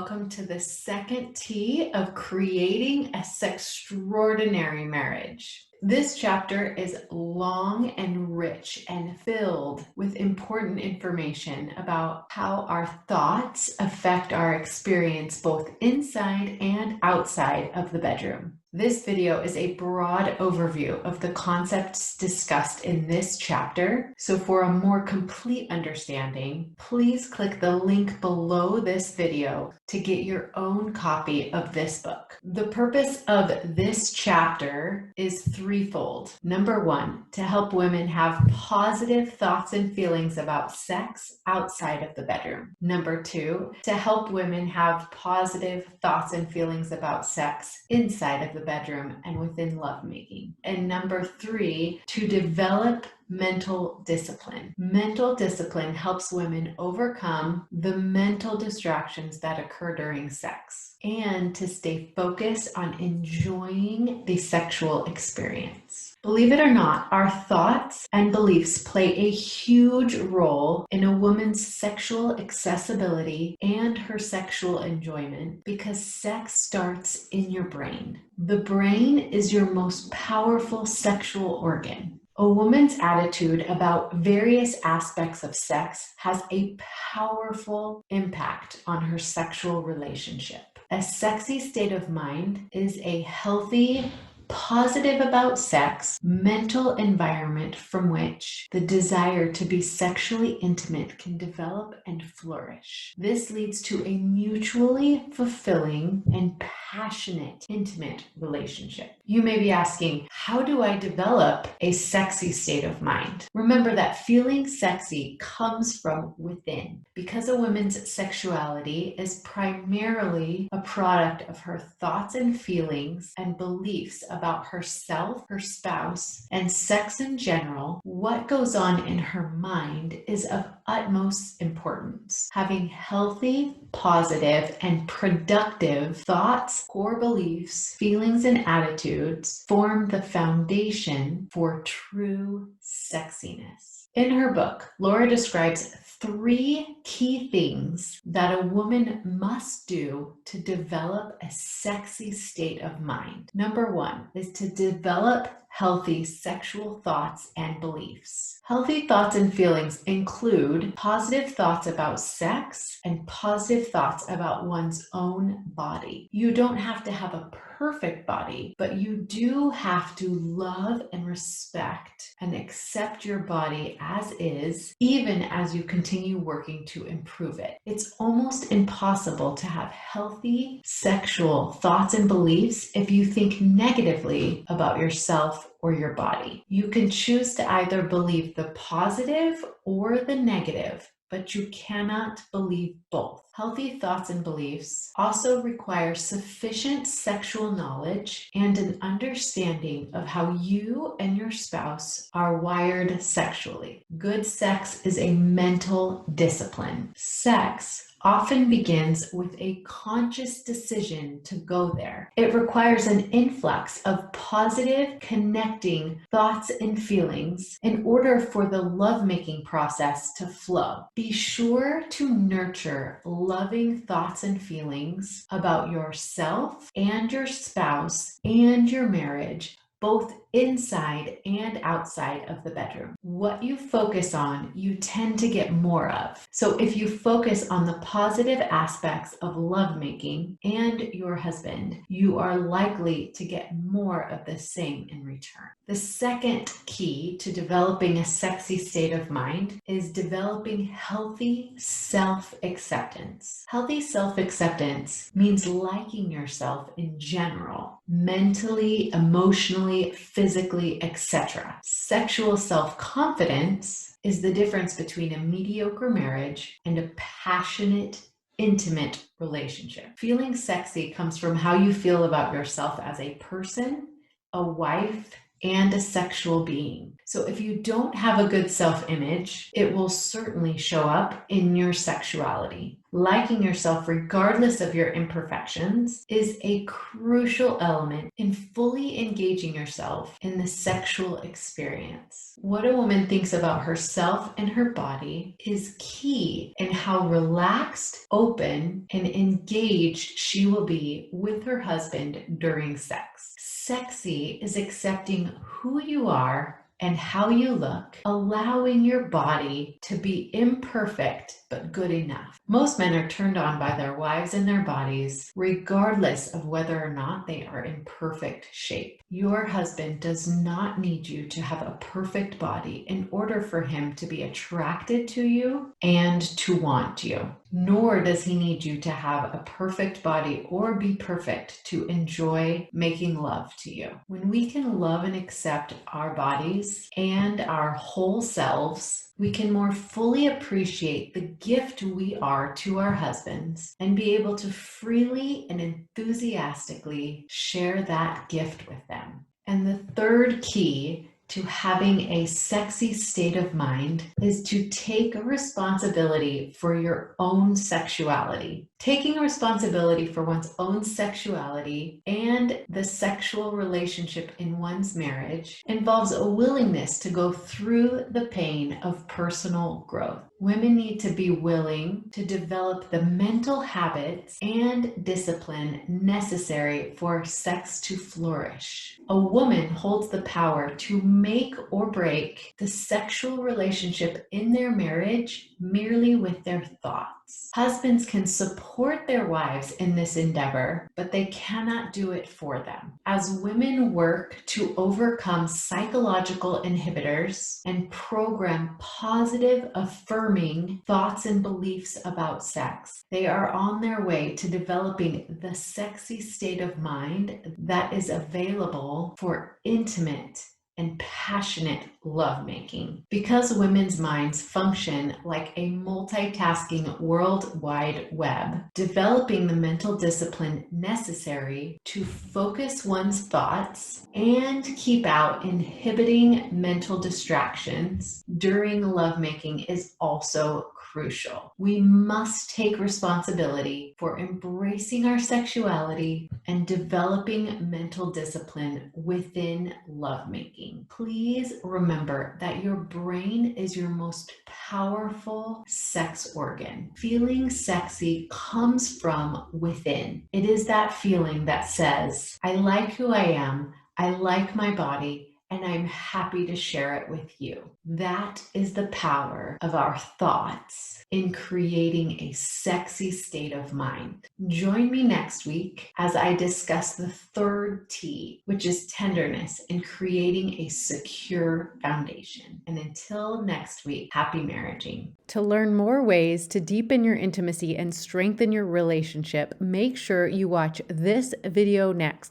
welcome to the second T of creating a sextraordinary marriage. This chapter is long and rich and filled with important information about how our thoughts affect our experience both inside and outside of the bedroom. This video is a broad overview of the concepts discussed in this chapter, so for a more complete understanding, please click the link below this video to get your own copy of this book. The purpose of this chapter is threefold. Number one, to help women have positive thoughts and feelings about sex outside of the bedroom. Number two, to help women have positive thoughts and feelings about sex inside of the bedroom and within lovemaking. And number three, to develop mental discipline. Mental discipline helps women overcome the mental distractions that occur during sex and to stay focused on enjoying the sexual experience. Believe it or not, our thoughts and beliefs play a huge role in a woman's sexual accessibility and her sexual enjoyment because sex starts in your brain. The brain is your most powerful sexual organ. A woman's attitude about various aspects of sex has a powerful impact on her sexual relationship. A sexy state of mind is a healthy, positive about sex, mental environment from which the desire to be sexually intimate can develop and flourish. This leads to a mutually fulfilling and passionate, intimate relationship. You may be asking, how do I develop a sexy state of mind? Remember that feeling sexy comes from within. Because a woman's sexuality is primarily a product of her thoughts and feelings and beliefs about herself, her spouse, and sex in general, what goes on in her mind is of utmost importance. Having healthy, positive, and productive thoughts, core beliefs, feelings, and attitudes form the foundation for true sexiness. In her book, Laura describes 3 key things that a woman must do to develop a sexy state of mind. Number 1 is to develop healthy sexual thoughts and beliefs. Healthy thoughts and feelings include positive thoughts about sex and positive thoughts about one's own body. You don't have to have a perfect body, but you do have to love and respect and accept your body as is, even as you continue working to improve it. It's almost impossible to have healthy sexual thoughts and beliefs if you think negatively about yourself or your body. You can choose to either believe the positive or the negative, but you cannot believe both. Healthy thoughts and beliefs also require sufficient sexual knowledge and an understanding of how you and your spouse are wired sexually. Good sex is a mental discipline. Sex often begins with a conscious decision to go there. It requires an influx of positive, connecting thoughts and feelings in order for the lovemaking process to flow. Be sure to nurture loving thoughts and feelings about yourself and your spouse and your marriage, both inside and outside of the bedroom. What you focus on, you tend to get more of. So if you focus on the positive aspects of lovemaking and your husband, you are likely to get more of the same in return. The second key to developing a sexy state of mind is developing healthy self-acceptance. Healthy self-acceptance means liking yourself in general, mentally, emotionally, physically, etc. Sexual self-confidence is the difference between a mediocre marriage and a passionate, intimate relationship. Feeling sexy comes from how you feel about yourself as a person, a wife, and a sexual being. So if you don't have a good self-image, it will certainly show up in your sexuality. Liking yourself regardless of your imperfections is a crucial element in fully engaging yourself in the sexual experience. What a woman thinks about herself and her body is key in how relaxed, open, and engaged she will be with her husband during sex. Sexy is accepting who you are and how you look, allowing your body to be imperfect but good enough. Most men are turned on by their wives and their bodies, regardless of whether or not they are in perfect shape. Your husband does not need you to have a perfect body in order for him to be attracted to you and to want you. Nor does he need you to have a perfect body or be perfect to enjoy making love to you. When we can love and accept our bodies and our whole selves, we can more fully appreciate the gift we are to our husbands and be able to freely and enthusiastically share that gift with them. And the third key to having a sexy state of mind is to take responsibility for your own sexuality. Taking responsibility for one's own sexuality and the sexual relationship in one's marriage involves a willingness to go through the pain of personal growth. Women need to be willing to develop the mental habits and discipline necessary for sex to flourish. A woman holds the power to make or break the sexual relationship in their marriage merely with their thoughts. Husbands can support their wives in this endeavor, but they cannot do it for them. As women work to overcome psychological inhibitors and program positive, affirming thoughts and beliefs about sex, they are on their way to developing the sexy state of mind that is available for intimate and passionate lovemaking. Because women's minds function like a multitasking world wide web, developing the mental discipline necessary to focus one's thoughts and keep out inhibiting mental distractions during lovemaking is also crucial. We must take responsibility for embracing our sexuality and developing mental discipline within lovemaking. Please remember that your brain is your most powerful sex organ. Feeling sexy comes from within. It is that feeling that says, I like who I am, I like my body, and I'm happy to share it with you. That is the power of our thoughts in creating a sexy state of mind. Join me next week as I discuss the third T, which is tenderness, in creating a secure foundation. And until next week, happy marriaging. To learn more ways to deepen your intimacy and strengthen your relationship, make sure you watch this video next.